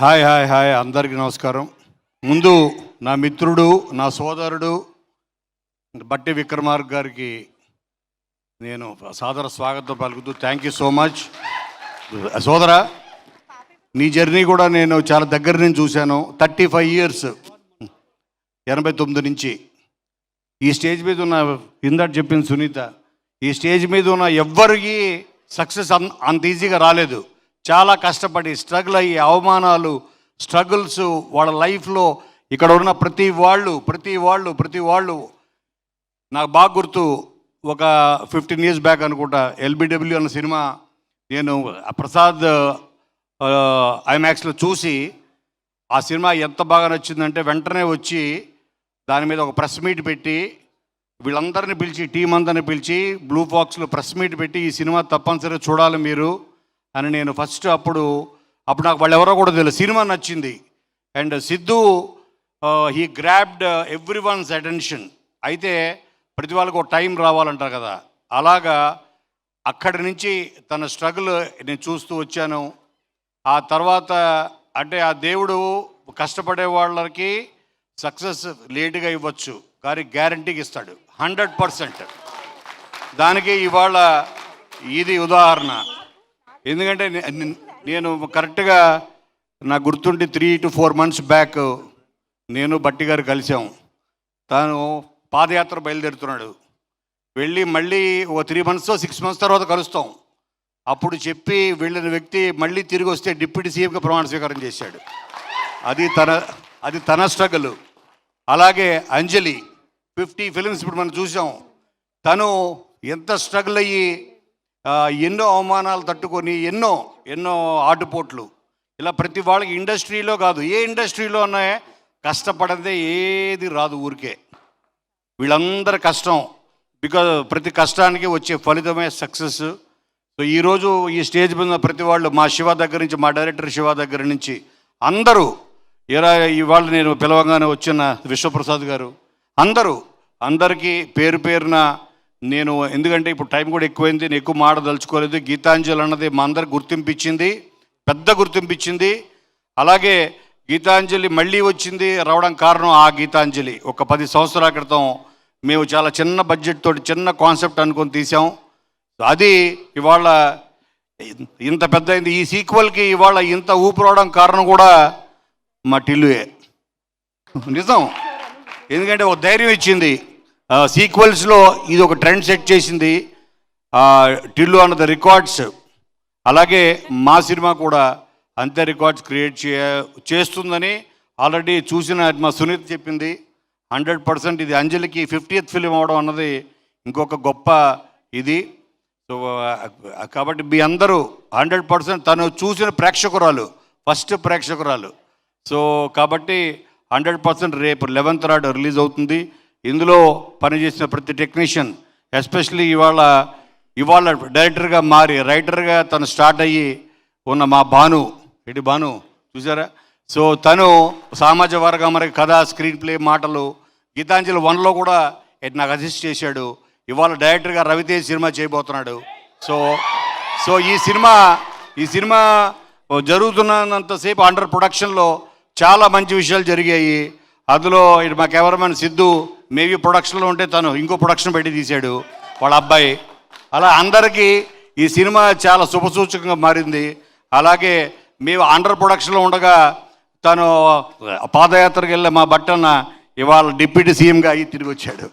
Hi hi hi అందరికీ నమస్కారం. ముందు నా మిత్రుడు, నా సోదరుడు బట్టి విక్రమార్క గారికి నేను సాదర స్వాగతం పలుకుతూ థ్యాంక్ యూ సో మచ్. సోదరా, నీ జర్నీ కూడా నేను చాలా దగ్గర నుంచి చూశాను. 35 years, 89 నుంచి ఈ స్టేజ్ మీద ఉన్న, ఇందాక చెప్పింది సునీత, ఈ స్టేజ్ మీద ఉన్న ఎవ్వరికి సక్సెస్ అంత ఈజీగా రాలేదు. చాలా కష్టపడి స్ట్రగుల్ అయ్యి అవమానాలు, స్ట్రగుల్స్ వాళ్ళ లైఫ్లో ఇక్కడ ఉన్న ప్రతి వాళ్ళు నాకు బాగా గుర్తు. ఒక 15 years బ్యాక్ అనుకుంటా, ఎల్బిడబ్ల్యూ అన్న సినిమా నేను ప్రసాద్ ఐమాక్స్లో చూసి ఆ సినిమా ఎంత బాగా నచ్చిందంటే వెంటనే వచ్చి దాని మీద ఒక ప్రెస్ మీట్ పెట్టి వీళ్ళందరినీ పిలిచి, టీం అందరిని పిలిచి బ్లూ బాక్స్లో ప్రెస్ మీట్ పెట్టి ఈ సినిమా తప్పనిసరిగా చూడాలి మీరు అని నేను ఫస్ట్ అప్పుడు నాకు వాళ్ళు ఎవరో కూడా తెలియదు. సినిమా నచ్చింది and Siddhu he grabbed every once attention. అయితే ప్రతి వాళ్ళకు ఒక టైం రావాలంటారు కదా, అలాగా అక్కడి నుంచి తన స్ట్రగుల్ నేను చూస్తూ వచ్చాను. ఆ తర్వాత అంటే ఆ దేవుడు కష్టపడే వాళ్ళకి సక్సెస్ లేటుగా ఇవ్వచ్చు కానీ గ్యారంటీకి ఇస్తాడు 100%. దానికి ఇవాళ ఇది ఉదాహరణ. ఎందుకంటే నేను కరెక్ట్గా నాకు గుర్తుండి 3 to 4 months బ్యాక్ నేను బట్టి గారు కలిసాం. తాను పాదయాత్ర బయలుదేరుతున్నాడు. వెళ్ళి మళ్ళీ ఒక 3 months 6 months తర్వాత కలుస్తాం. అప్పుడు చెప్పి వెళ్ళిన వ్యక్తి మళ్ళీ తిరిగి వస్తే డిప్యూటీ సీఎంగా ప్రమాణ స్వీకారం చేశాడు. అది తన స్ట్రగుల్. అలాగే అంజలి 50 films ఇప్పుడు మనం చూసాం. తను ఎంత స్ట్రగుల్ అయ్యి ఎన్నో అవమానాలు తట్టుకొని ఎన్నో ఆటుపోట్లు, ఇలా ప్రతి వాళ్ళకి ఇండస్ట్రీలో కాదు ఏ ఇండస్ట్రీలో ఉన్నాయో కష్టపడదే ఏది రాదు ఊరికే. వీళ్ళందరి కష్టం, బికాజ్ ప్రతి కష్టానికి వచ్చే ఫలితమే సక్సెస్. సో ఈరోజు ఈ స్టేజ్ మీద ప్రతి వాళ్ళు, మా శివ దగ్గర నుంచి, మా డైరెక్టర్ శివ దగ్గర నుంచి అందరూ, ఇవాళ నేను పిలవగానే వచ్చిన విశ్వప్రసాద్ గారు, అందరికీ పేరు పేరున నేను, ఎందుకంటే ఇప్పుడు టైం కూడా ఎక్కువైంది, నేను ఎక్కువ మాడదలుచుకోలేదు. గీతాంజలి అన్నది మా అందరికి గుర్తింపించింది, పెద్ద గుర్తింపించింది. అలాగే గీతాంజలి మళ్ళీ వచ్చింది రావడం కారణం ఆ గీతాంజలి. ఒక 10 సంవత్సరాల క్రితం మేము చాలా చిన్న బడ్జెట్ తోటి చిన్న కాన్సెప్ట్ అనుకొని తీసాం. అది ఇవాళ ఇంత పెద్ద అయింది. ఈ సీక్వెల్కి ఇవాళ ఇంత ఊపు రావడం కారణం కూడా మా టిల్లుయే, నిజం. ఎందుకంటే ఒక ధైర్యం ఇచ్చింది. సీక్వెల్స్లో ఇది ఒక ట్రెండ్ సెట్ చేసింది టిల్లు అన్నది రికార్డ్స్. అలాగే మా సినిమా కూడా అంతే రికార్డ్స్ క్రియేట్ చేస్తుందని ఆల్రెడీ చూసిన మా సునీత చెప్పింది. 100% ఇది అంజలికి 50th ఫిలిం అవడం అన్నది ఇంకొక గొప్ప ఇది. సో కాబట్టి మీ అందరూ 100% తను చూసిన ప్రేక్షకురాలు, ఫస్ట్ ప్రేక్షకురాలు. సో కాబట్టి 100% రేపు 11th నాడు రిలీజ్ అవుతుంది. ఇందులో పనిచేసిన ప్రతి టెక్నీషియన్, ఎస్పెషలీ ఇవాళ డైరెక్టర్గా మారి రైటర్గా తను స్టార్ట్ అయ్యి ఉన్న మా భాను చూసారా. సో తను సామాజ వర్గం మరి కథ, స్క్రీన్ ప్లే, మాటలు, గీతాంజలి 1లో కూడా నాకు అసిస్ట్ చేశాడు. ఇవాళ డైరెక్టర్గా రవితేజ్ సినిమా చేయబోతున్నాడు. సో ఈ సినిమా జరుగుతున్నంతసేపు అండర్ ప్రొడక్షన్లో చాలా మంచి విషయాలు జరిగాయి. అందులో మా కెమెరామెన్ సిద్ధు మేబీ ప్రొడక్షన్లో ఉంటే తను ఇంకో ప్రొడక్షన్ పెట్టి తీశాడు వాళ్ళ అబ్బాయి. అలా అందరికీ ఈ సినిమా చాలా శుభసూచకంగా మారింది. అలాగే మేము అండర్ ప్రొడక్షన్లో ఉండగా తను పాదయాత్రకు వెళ్ళే మా బట్టన్న ఇవాళ డిప్యూటీ సీఎంగా అయ్యి తిరిగి వచ్చాడు.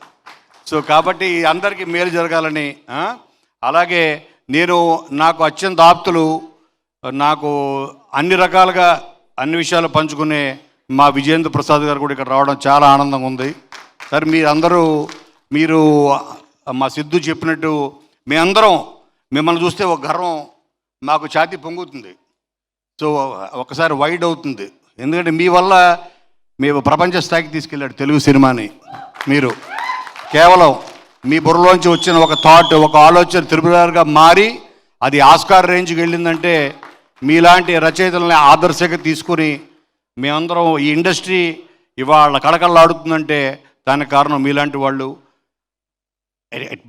సో కాబట్టి అందరికీ మేలు జరగాలని. అలాగే నాకు అత్యంత ఆప్తులు, నాకు అన్ని రకాలుగా అన్ని విషయాలు పంచుకునే మా విజేంద్ర ప్రసాద్ గారు కూడా ఇక్కడ రావడం చాలా ఆనందంగా ఉంది. సార్ మీరు మా సిద్ధు చెప్పినట్టు మేమందరం మిమ్మల్ని చూస్తే ఒక గర్వం మాకు ఛాతీ పొంగుతుంది. సో ఒకసారి వైడ్ అవుతుంది. ఎందుకంటే మీ వల్ల మేము ప్రపంచ స్థాయికి తీసుకెళ్ళాడు తెలుగు సినిమాని. మీరు కేవలం మీ బుర్రలోంచి వచ్చిన ఒక థాట్, ఒక ఆలోచన త్రిపురగా మారి అది ఆస్కార్ రేంజ్కి వెళ్ళిందంటే మీలాంటి రచయితలని ఆదర్శంగా తీసుకుని మేమందరం ఈ ఇండస్ట్రీ ఇవాళ కళకళలాడుతుందంటే దానికి కారణం మీలాంటి వాళ్ళు.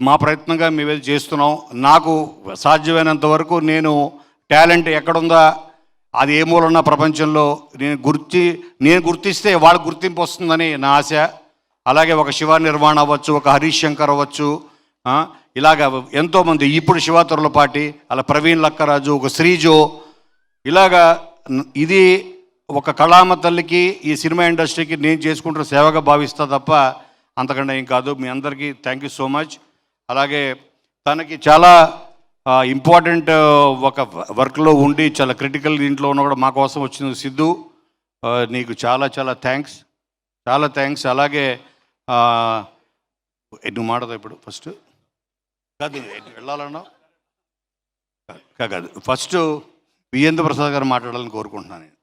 మా ప్రయత్నంగా మేమేది చేస్తున్నాం. నాకు సాధ్యమైనంత వరకు నేను టాలెంట్ ఎక్కడుందా అది ఏ మూలన్నా ప్రపంచంలో నేను గుర్తిస్తే వాళ్ళకి గుర్తింపు వస్తుందని నా ఆశ. అలాగే ఒక శివ నిర్వాణ అవ్వచ్చు, ఒక హరీష్ శంకర్ అవ్వచ్చు, ఇలాగ ఎంతోమంది, ఇప్పుడు శివ తుర్లపాటి, అలా ప్రవీణ్ లక్కరాజు, ఒక శ్రీజో, ఇలాగా ఇది ఒక కళామ తల్లికి ఈ సినిమా ఇండస్ట్రీకి నేను చేసుకుంటున్న సేవగా భావిస్తా తప్ప అంతకన్నా ఏం కాదు. మీ అందరికీ థ్యాంక్ యూ సో మచ్. అలాగే తనకి చాలా ఇంపార్టెంట్ ఒక వర్క్లో ఉండి చాలా క్రిటికల్ దీంట్లో ఉన్న కూడా మా కోసం వచ్చిన సిద్ధు, నీకు చాలా చాలా థ్యాంక్స్, చాలా థ్యాంక్స్. అలాగే నువ్వు మాడదా ఇప్పుడు ఫస్ట్ కాదు వెళ్ళాలన్నా కాదు, ఫస్ట్ విజేంద్ర ప్రసాద్ గారు మాట్లాడాలని కోరుకుంటున్నాను నేను.